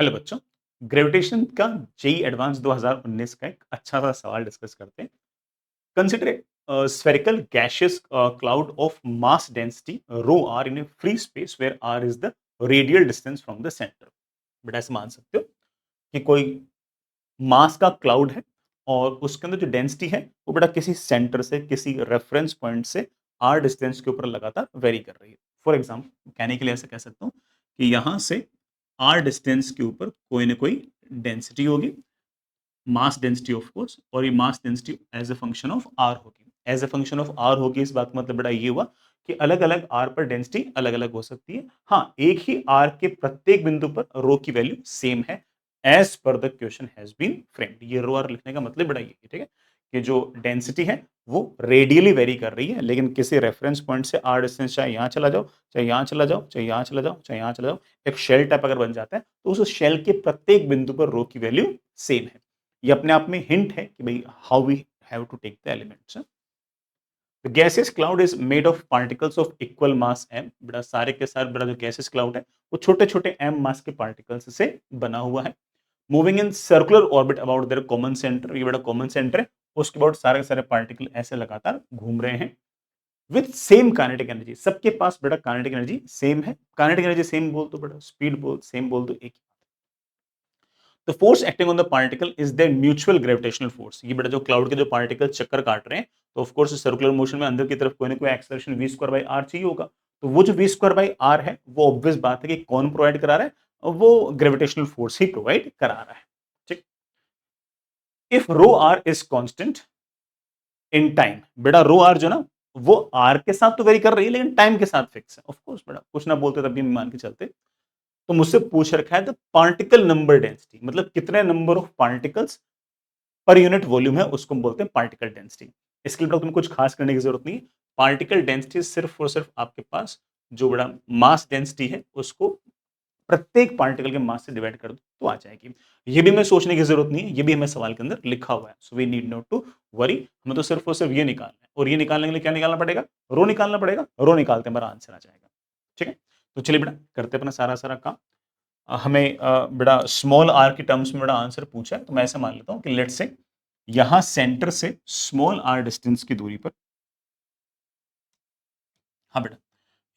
Hello बच्चों, gravitation का JEE advance 2019 का एक अच्छा सा सवाल डिस्कस करते हैं। Consider spherical gaseous cloud of mass density rho r in a free space where r is the radial distance from the center। बेटा ऐसे मान सकते हो कि कोई मास का क्लाउड है और उसके अंदर जो डेंसिटी है वो बेटा किसी सेंटर से किसी रेफरेंस पॉइंट से आर डिस्टेंस के ऊपर लगातार वेरी कर रही है। फॉर एग्जांपल कहने के लिए ऐसे कह सकता हूँ कि यहां से आर डिस्टेंस के ऊपर कोई ना कोई डेंसिटी होगी, मास डेंसिटी ऑफ कोर्स, और ये mass density as a function of r होगी। As a function of r होगी इस बात का मतलब बेटा ये हुआ कि अलग अलग आर पर डेंसिटी अलग अलग हो सकती है। हाँ, एक ही आर के प्रत्येक बिंदु पर रो की वैल्यू सेम है as per the question has been framed. ये रो आर लिखने का मतलब बेटा ये, ठीक है, कि जो डेंसिटी है वो रेडियली वेरी कर रही है, लेकिन किसी रेफरेंस पॉइंट से आर डिस्टेंस चाहे यहाँ चला जाओ, चाहे यहाँ चला जाओ, चाहे यहाँ चला जाओ, चाहे यहाँ चला जाओ, एक शेल टाइप अगर बन जाता है तो उस शेल के प्रत्येक बिंदु पर रो की वैल्यू सेम है। ये अपने आप में हिंट है कि भाई how we have to take the elements. The gaseous cloud is made of particles of equal mass m. बड़ा सारे के साथ बड़ा जो गैसियस क्लाउड है वो छोटे छोटे एम मास के पार्टिकल्स से बना हुआ है। Moving in circular orbit about their common centre. ये बड़ा कॉमन सेंटर है, उसके बाद सारे के सारे पार्टिकल ऐसे लगातार घूम रहे हैं विथ सेम काइनेटिक एनर्जी। सबके पास बड़ा काइनेटिक एनर्जी सेम है। काइनेटिक एनर्जी सेम बोल तो बड़ा स्पीड बोल सेम बोल तो एक ही। The force acting on the particle is their mutual gravitational force। ये बेटा जो क्लाउड के जो पार्टिकल चक्कर काट रहे हैं तो ऑफ कोर्स सर्कुलर मोशन में अंदर की तरफ कोई ना कोई acceleration v square by r चाहिए होगा। तो वो जो v स्क्वायर बाई आर है वो ऑब्वियस बात है कि कौन प्रोवाइड करा रहा है, वो ग्रेविटेशनल फोर्स ही प्रोवाइड करा रहा है। ठीक। If rho r is constant in time, बेटा रो आर जो ना वो आर के साथ तो वेरी कर रही है लेकिन टाइम के साथ फिक्स है। ऑफ कोर्स बेटा कुछ ना बोलते तब भी मान के चलते। तो मुझसे पूछ रखा है द पार्टिकल नंबर डेंसिटी, मतलब कितने number of particles per unit volume है उसको हम बोलते हैं पार्टिकल डेंसिटी। इसके लिए तुम्हें कुछ खास करने की जरूरत नहीं है। पार्टिकल डेंसिटी सिर्फ और सिर्फ आपके पास जो बड़ा मास डेंसिटी है उसको प्रत्येक पार्टिकल के मास से डिवाइड कर दो तो आ जाएगी। ये भी हमें सोचने की जरूरत नहीं है, ये भी हमें सवाल के अंदर लिखा हुआ है। So we need not to worry. हमें तो सिर्फ और सिर्फ ये निकालना है, और ये निकालने के लिए क्या निकालना पड़ेगा, रो निकालना पड़ेगा। रो निकालते हैं हमारा आंसर आ जाएगा। ठीक है, तो चलिए बेटा करते हैं अपना सारा सारा काम। हमें बेटा स्मॉल आर की टर्म्स में बड़ा आंसर पूछा है, तो मैं ऐसा मान लेता हूं कि लेट्स से यहां सेंटर से स्मॉल आर डिस्टेंस की दूरी पर, हाँ बेटा,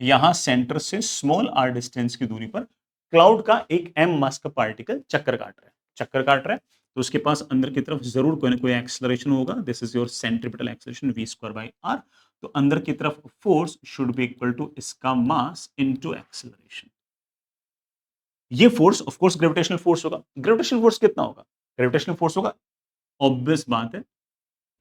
यहां सेंटर से स्मॉल आर डिस्टेंस की दूरी पर क्लाउड का एक एम मास का पार्टिकल चक्कर काट रहा है। चक्कर काट रहा है तो उसके पास अंदर की तरफ जरूर कोई ना कोई एक्सेलरेशन होगा। This is your centripetal acceleration v square by r. तो अंदर की तरफ force should be equal to इसका मास इनटू एक्सेलरेशन। ये force of course gravitational force होगा। ग्रेविटेशनल फोर्स कितना होगा, ग्रेविटेशनल फोर्स होगा, ऑब्वियस बात है,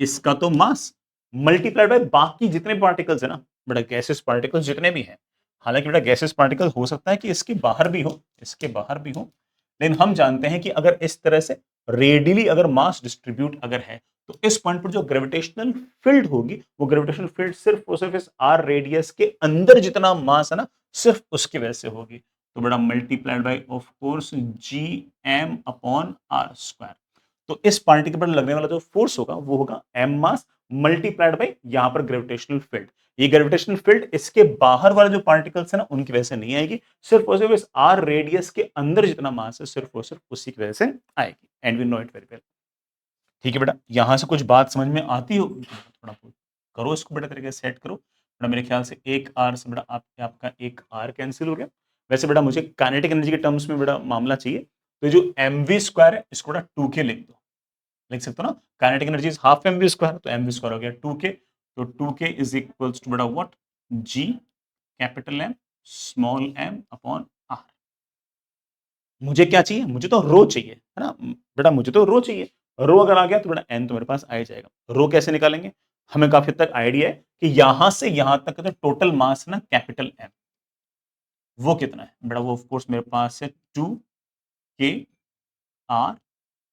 इसका तो मास मल्टीप्लाइड बाय बाकी जितने पार्टिकल्स है ना, बेटा गैसेस पार्टिकल्स जितने भी हैं। हालांकि बेटा गैसेस पार्टिकल हो सकता है कि इसके बाहर भी हो, इसके बाहर भी हो, लेकिन हम जानते हैं कि अगर इस तरह से रेडियली अगर मास डिस्ट्रीब्यूट अगर है तो इस पॉइंट पर जो ग्रेविटेशनल फील्ड होगी वो ग्रेविटेशनल फील्ड सिर्फ और सिर्फ इस आर रेडियस के अंदर जितना मास है ना सिर्फ उसकी वजह से होगी। तो बेटा multiplied by of course G M upon r square. तो इस पार्टिकल पर लगने वाला जो फोर्स होगा वो होगा एम मास मल्टीप्लाइड बाय यहां पर ग्रेविटेशनल फील्ड। ये ग्रेविटेशनल फील्ड इसके बाहर वाले जो पार्टिकल्स है ना उनकी वजह से नहीं आएगी, सिर्फ और सिर्फ इस आर रेडियस के अंदर जितना मास है सिर्फ और सिर्फ उसी की वजह से आएगी। And we know it very well. ठीक है बेटा, यहां से कुछ बात समझ में आती हो, थोड़ा करो इसको बेटा तरीके से सेट करो बेटा। मेरे ख्याल से एक आर से बेटा आपका एक आर कैंसिल हो गया। वैसे बेटा मुझे काइनेटिक एनर्जी के टर्म्स में बेटा मामला चाहिए, तो जो एम वी स्क्वायर है इसको बेटा 2k लिख दो। लिख सकते हो ना, kinetic energy is half m v square, तो एम वी स्क्वायर हो गया 2k। तो 2k इज इक्वल्स टू बेटा what, G capital M small m upon r. मुझे क्या चाहिए, मुझे तो रो चाहिए है ना बेटा, मुझे तो रो चाहिए। रो अगर आ गया तो बेटा एन तो मेरे पास आ ही जाएगा। रो कैसे निकालेंगे, हमें काफी हद तक आइडिया है कि यहां से यहां तक का जो टोटल मास है ना कैपिटल एम, वो कितना है बेटा, वो ऑफ कोर्स मेरे पास है 2k r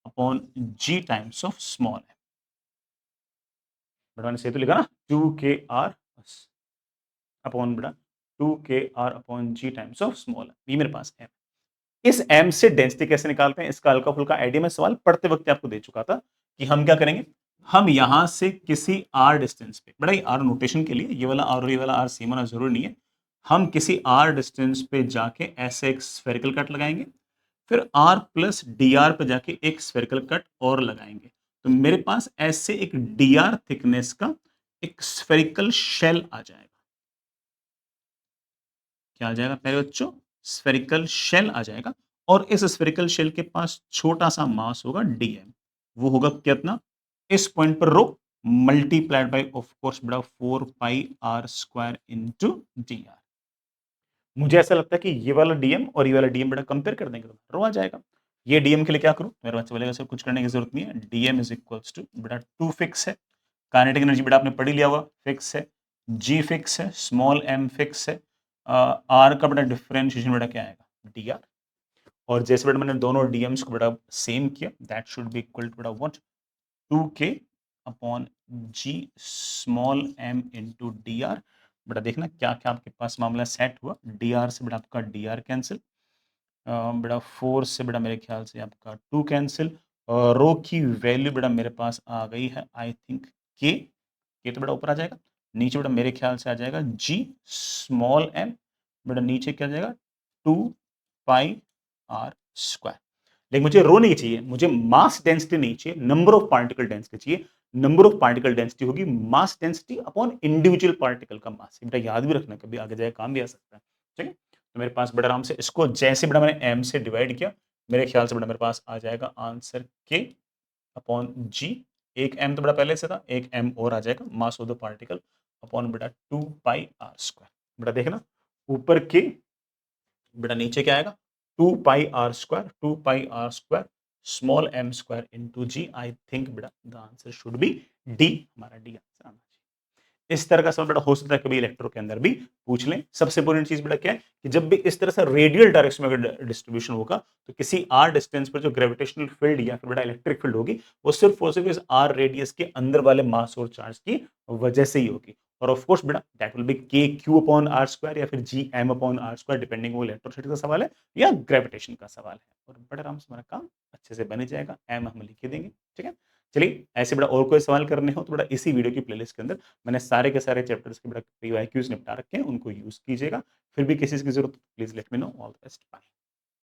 upon G times of small m. बेटा मैंने सही तो लिखा ना, 2k r अपॉन बेटा 2k r upon G times of small m, ये मेरे पास है। इस m से डेंसिटी कैसे निकालते हैं, इसका हल्का फुल्का आइडिया मैं सवाल पढ़ते वक्त आपको दे चुका था कि हम क्या करेंगे। हम यहां से किसी r डिस्टेंस पे, बड़ा ये r नोटेशन के लिए ये वाला r और ये वाला r सेम होना जरूरी नहीं है। हम किसी r डिस्टेंस पे जाके ऐसे एक स्फेरिकल कट लगाएंगे, फिर r प्लस dr पे जाके एक स्फेरिकल कट और लगाएंगे, तो मेरे पास ऐसे एक dr थिकनेस का एक स्फेरिकल शेल आ जाएगा। क्या आ जाएगा प्यारे बच्चों? स्फेरिकल शेल आ जाएगा और इस स्फेरिकल शेल के पास छोटा सा मास होगा dm। वो होगा कितना? इस पॉइंट पर रो मल्टीप्लाइड बाय ऑफ कोर्स बड़ा 4 पाई r स्क्वायर इनटू dr। मुझे ऐसा लगता है कि ये वाला डीएम और ये वाला डीएम बड़ा कंपेयर कर देंगे तो रो आ जाएगा। ये डीएम के लिए क्या करूं? मेरे बच्चे बोलेगा सर कुछ करने की जरूरत नहीं है, डीएम इज इक्वल्स टू बड़ा 2 फिक्स है, काइनेटिक एनर्जी बेटा आपने पढ़ ही लिया हुआ, फिक्स है, जी फिक्स है, स्मॉल एम फिक्स है, आर का बेटा डिफरेंशिएशन बेटा क्या आएगा? D R. और जैसे बेटा मैंने दोनों डीएम्स को बेटा सेम किया, that should be equal to बेटा what? 2k upon g small m into d r. बेटा देखना क्या क्या आपके पास मामला सेट हुआ। डी आर से बेटा आपका डी आर कैंसिल, बेटा 4 से बेटा मेरे ख्याल से आपका 2 कैंसिल, रो की वैल्यू बेटा मेरे पास आ गई है आई थिंक के तो बेटा ऊपर आ जाएगा, नीचे बेटा मेरे ख्याल से आ जाएगा जी स्मॉल एम, बेटा नीचे क्या आ जाएगा? 2 पाई आर स्क्वायर। लेकिन मुझे रो नहीं चाहिए, मुझे मास डेंसिटी नहीं चाहिए, नंबर ऑफ पार्टिकल डेंसिटी चाहिए। नंबर ऑफ पार्टिकल डेंसिटी होगी mass density upon individual particle का मास। बेटा याद भी रखना, कभी आगे जाए काम भी आ सकता है। ठीक है, तो मेरे पास बड़ा आराम से इसको जैसे बड़ा मैंने एम से डिवाइड किया, मेरे ख्याल से बड़ा मेरे पास आ जाएगा आंसर के अपॉन जी। एक एम तो बड़ा पहले से था, एक एम और आ जाएगा mass of the particle upon बेटा 2 पाई आर स्क्वायर। बेटा देखना ऊपर के बेटा नीचे क्या आएगा? 2 pi r square, 2 pi r square small m square into g. I think बेटा the answer should be d, हमारा डी आंसर आना चाहिए। इस तरह का सवाल बेटा हो सकता है कभी इलेक्ट्रो के अंदर भी पूछ लें। सबसे इंपॉर्टेंट चीज बेटा क्या है कि जब भी इस तरह से रेडियल डायरेक्शन में अगर डिस्ट्रीब्यूशन होगा तो किसी आर डिस्टेंस पर जो ग्रेविटेशनल फील्ड या फिर बेटा इलेक्ट्रिक फील्ड होगी वो सिर्फ और सिर्फ इस आर रेडियस के अंदर वाले मास और चार्ज की वजह से ही होगी। और ऑफ कोर्स बेटा that will be k q upon r square या फिर G M upon r square, depending वो इलेक्ट्रोसिटी का सवाल है या ग्रेविटेशन का सवाल है। और बड़े आराम से हमारा काम अच्छे से बन जाएगा, एम हम लिख के देंगे। ठीक है, चलिए ऐसे बड़ा और कोई सवाल करने हो तो बड़ा इसी वीडियो की प्लेलिस्ट के अंदर मैंने सारे के सारे चैप्टर्स के बड़ा पीवाईक्यूज निपटा रखे हैं, उनको यूज कीजिएगा। फिर भी किसी की जरूरत please let me know. All the best, bye.